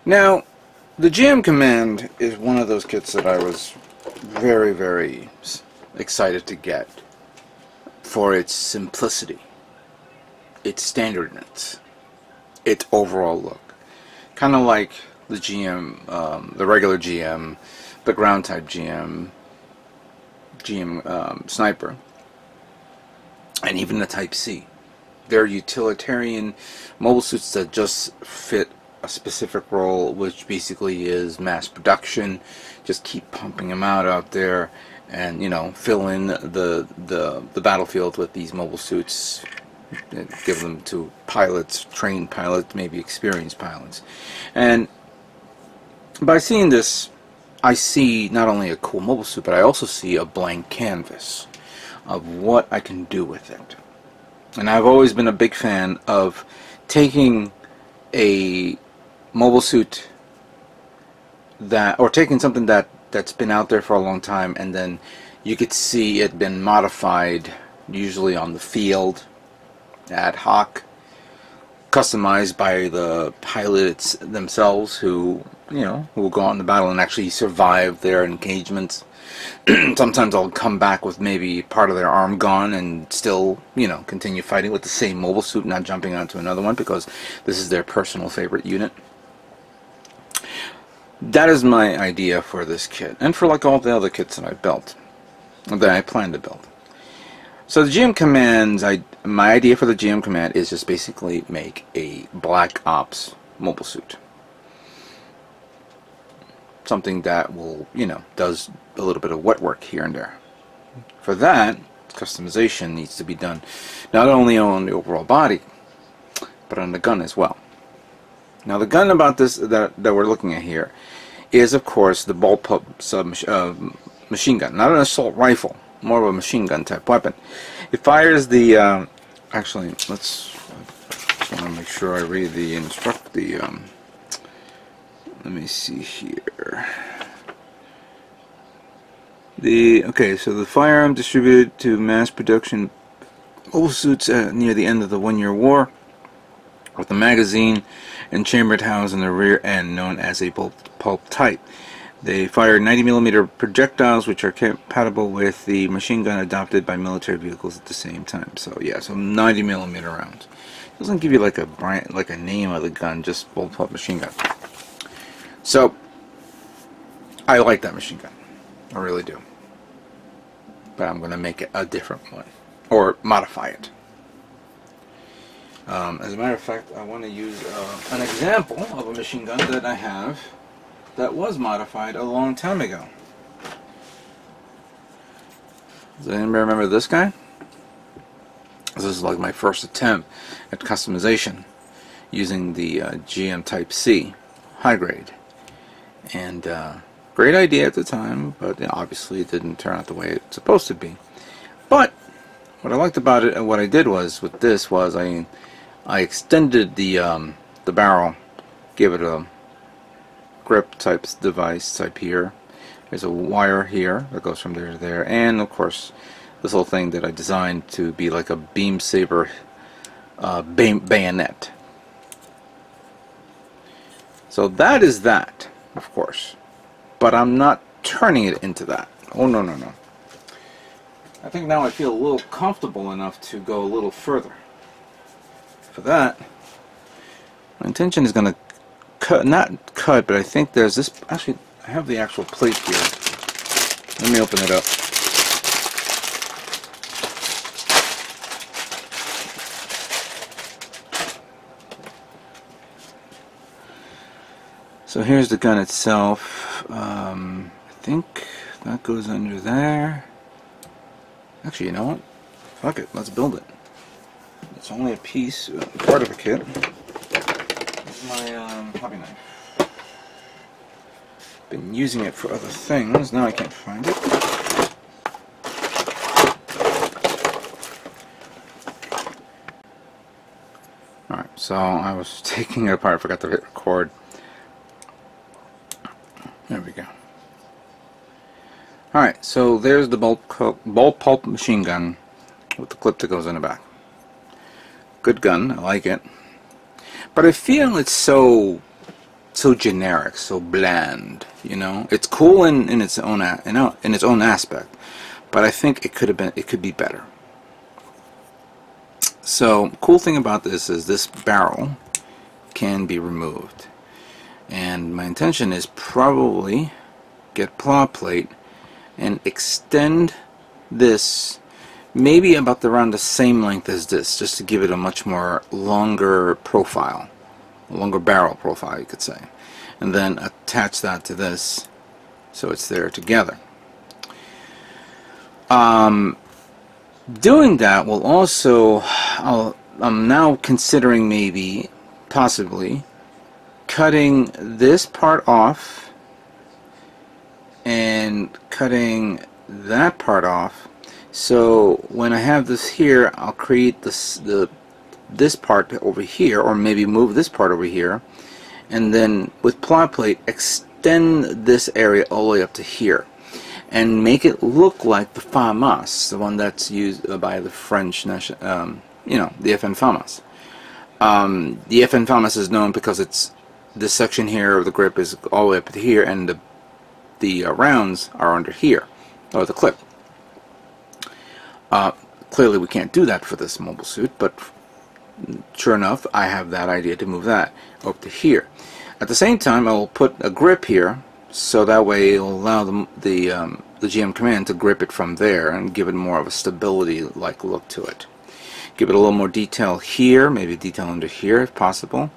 Now, the GM Command is one of those kits that I was very, very excited to get for its simplicity, its standardness, its overall look. Kind of like the GM, the regular GM, the ground type GM, Sniper, and even the Type C. They're utilitarian mobile suits that just fit a specific role, which basically is mass production. Just keep pumping them out there, and fill in the battlefield with these mobile suits. Give them to pilots, trained pilots, maybe experienced pilots. And by seeing this, I see not only a cool mobile suit, but I also see a blank canvas of what I can do with it. And I've always been a big fan of taking a mobile suit or taking something that's been out there for a long time, and then you could see it been modified, usually on the field, ad hoc, customized by the pilots themselves, who will go out in the battle and actually survive their engagements. Sometimes I'll come back with maybe part of their arm gone and still, continue fighting with the same mobile suit, not jumping onto another one because this is their personal favorite unit. That is my idea for this kit, and for like all the other kits that I built, that I plan to build. So the GM Commands, my idea for the GM Command is just basically make a Black Ops mobile suit. Something that will, does a little bit of wet work here and there. For that, customization needs to be done not only on the overall body, but on the gun as well. Now the gun about this that we're looking at here is, of course, the bullpup machine gun. Not an assault rifle, more of a machine gun type weapon. It fires the, actually, I just want to make sure I read the let me see here. Okay, so the firearm distributed to mass production mobile suits near the end of the 1-year war, with a magazine and chambered housed in the rear end, known as a pulp type. They fire 90mm projectiles, which are compatible with the machine gun adopted by military vehicles at the same time. So yeah, so 90mm rounds. It doesn't give you like a brand, like a name of the gun, just bullpup machine gun. So I like that machine gun, I really do. But I'm going to make it a different one, or modify it. As a matter of fact, I want to use an example of a machine gun that I have that was modified a long time ago. Does anybody remember this guy? This is like my first attempt at customization using the GM Type C high grade. And great idea at the time, but obviously it didn't turn out the way it's supposed to be. But what I liked about it, and what I did was with this was I extended the barrel, gave it a grip type device type here. There's a wire here that goes from there to there, and of course this whole thing that I designed to be like a beam saber bayonet. So that is that, of course, but I'm not turning it into that. Oh no, no, no. I think now I feel a little comfortable enough to go a little further. For that, my intention is going to cut, not cut, but I think there's this, actually I have the actual plate here. Let me open it up. So here's the gun itself. I think that goes under there. Actually, you know what? Fuck it, let's build it. It's only a piece, part of a kit. This is my hobby knife. Been using it for other things. Now I can't find it. Alright, so I was taking it apart. I forgot to hit record. There we go. Alright, so there's the bullpup machine gun with the clip that goes in the back. Good gun, I like it. But I feel it's so so generic, so bland. You know, it's cool in its own in its own aspect, but I think it could be better. So, cool thing about this is this barrel can be removed, and my intention is probably get plow plate and extend this maybe about around the same length as this, just to give it a much more longer profile, a longer barrel profile, you could say, and then attach that to this so it's there together. Doing that will also, I'm now considering maybe, possibly, cutting this part off and cutting that part off. So when I have this here, I'll create this part over here, or maybe move this part over here, and then with plow plate extend this area all the way up to here, and make it look like the FAMAS, the one that's used by the French national, you know, the FN FAMAS. The FN FAMAS is known because it's this section here of the grip is all the way up to here, and the rounds are under here, or the clip. Clearly we can't do that for this mobile suit, but sure enough, I have that idea to move that up to here. At the same time, I will put a grip here, so that way it will allow the GM Command to grip it from there and give it more of a stability-like look to it. Give it a little more detail here, maybe detail under here if possible.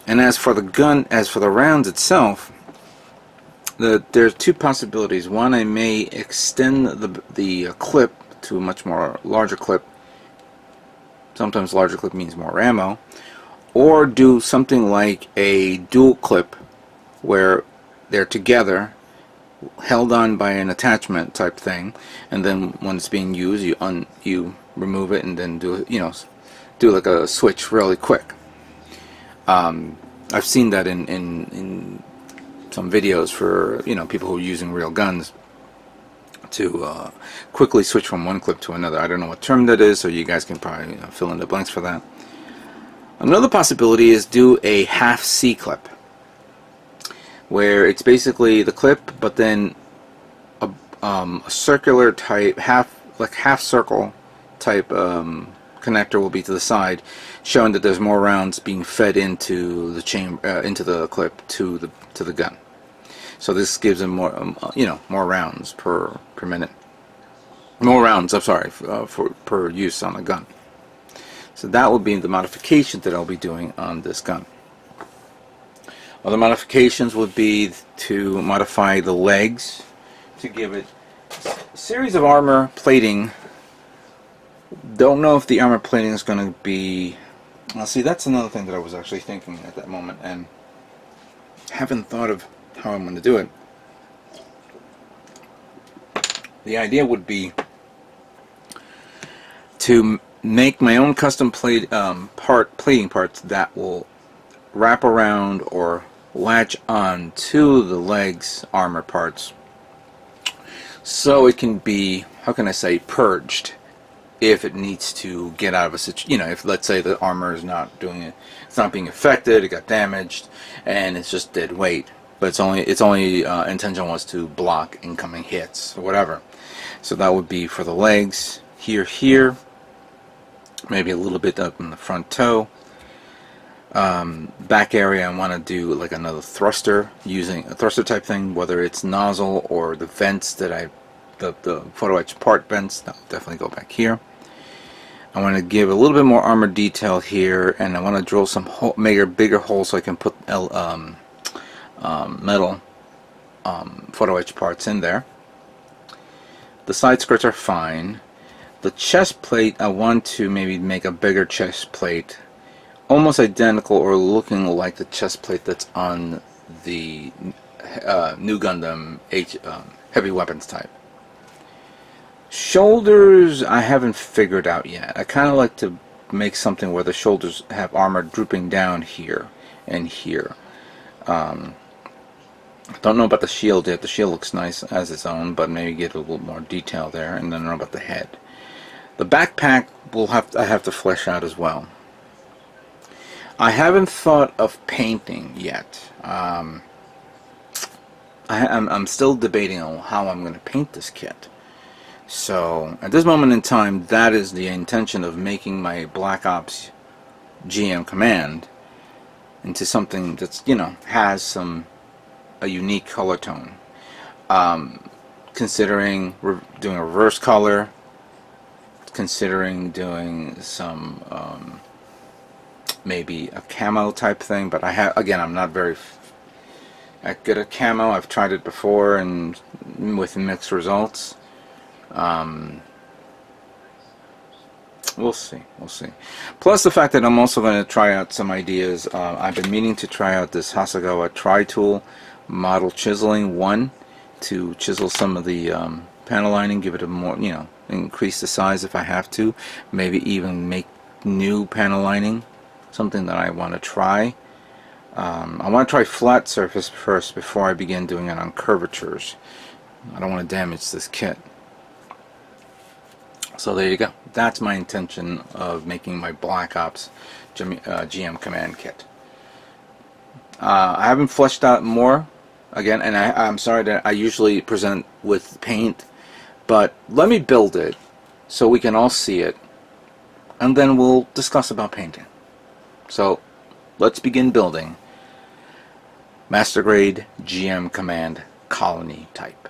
And as for the gun, as for the rounds itself, there's two possibilities. One, I may extend the clip to a much more larger clip. Sometimes larger clip means more ammo, or do something like a dual clip where they're together, held on by an attachment type thing, and then when it's being used, you remove it and then do like a switch really quick. I've seen that in some videos for people who are using real guns to quickly switch from one clip to another. I don't know what term that is, so you guys can probably fill in the blanks for that. Another possibility is do a half C clip, where it's basically the clip, but then a circular type, half circle type connector will be to the side, showing that there's more rounds being fed into the chamber, into the clip to the gun. So this gives them more, more rounds per minute. More rounds, I'm sorry, per use on the gun. So that will be the modification that I'll be doing on this gun. Other modifications would be to modify the legs to give it a series of armor plating. Don't know if the armor plating is going to be... Well, see, that's another thing that I was actually thinking at that moment, and haven't thought of how I'm going to do it. The idea would be to make my own custom plating parts that will wrap around or latch on to the legs armor parts, so it can be, how can I say, purged if it needs to get out of a situation. If let's say the armor is not doing it, it's not being affected, it got damaged, and it's just dead weight, but its only intention was to block incoming hits or whatever. So that would be for the legs, here, maybe a little bit up in the front toe. Back area, I want to do like another thruster, using a thruster type thing, whether it's nozzle or the vents that the photo etch part vents, that will definitely go back here. I want to give a little bit more armor detail here, and I want to drill some bigger holes so I can put metal photo etch parts in there. The side skirts are fine. The chest plate, I want to maybe make a bigger chest plate, almost identical or looking like the chest plate that's on the new Gundam heavy weapons type. Shoulders, I haven't figured out yet. I kind of like to make something where the shoulders have armor drooping down here and here. Don't know about the shield yet. The shield looks nice as its own, but maybe get a little more detail there. And then I don't know about the head. The backpack I have to flesh out as well. I haven't thought of painting yet. I'm still debating on how I'm going to paint this kit. So at this moment in time, that is the intention of making my Black Ops GM command into something that's, you know, has a unique color tone. Considering doing a reverse color, considering doing some maybe a camo type thing, but I'm not very good at camo. I've tried it before and with mixed results. We'll see. Plus the fact that I'm also going to try out some ideas. I've been meaning to try out this Hasegawa Tri-Tool model chiseling 1 to chisel some of the panel lining, give it a more, you know, increase the size if I have to, maybe even make new panel lining, something that I want to try. I want to try flat surface first before I begin doing it on curvatures. I don't want to damage this kit. So there you go. That's my intention of making my Black Ops GM command kit. I haven't fleshed out more, again, and I'm sorry that I usually present with paint, but let me build it so we can all see it, and then we'll discuss about painting. So let's begin building Master Grade GM Command Colony type.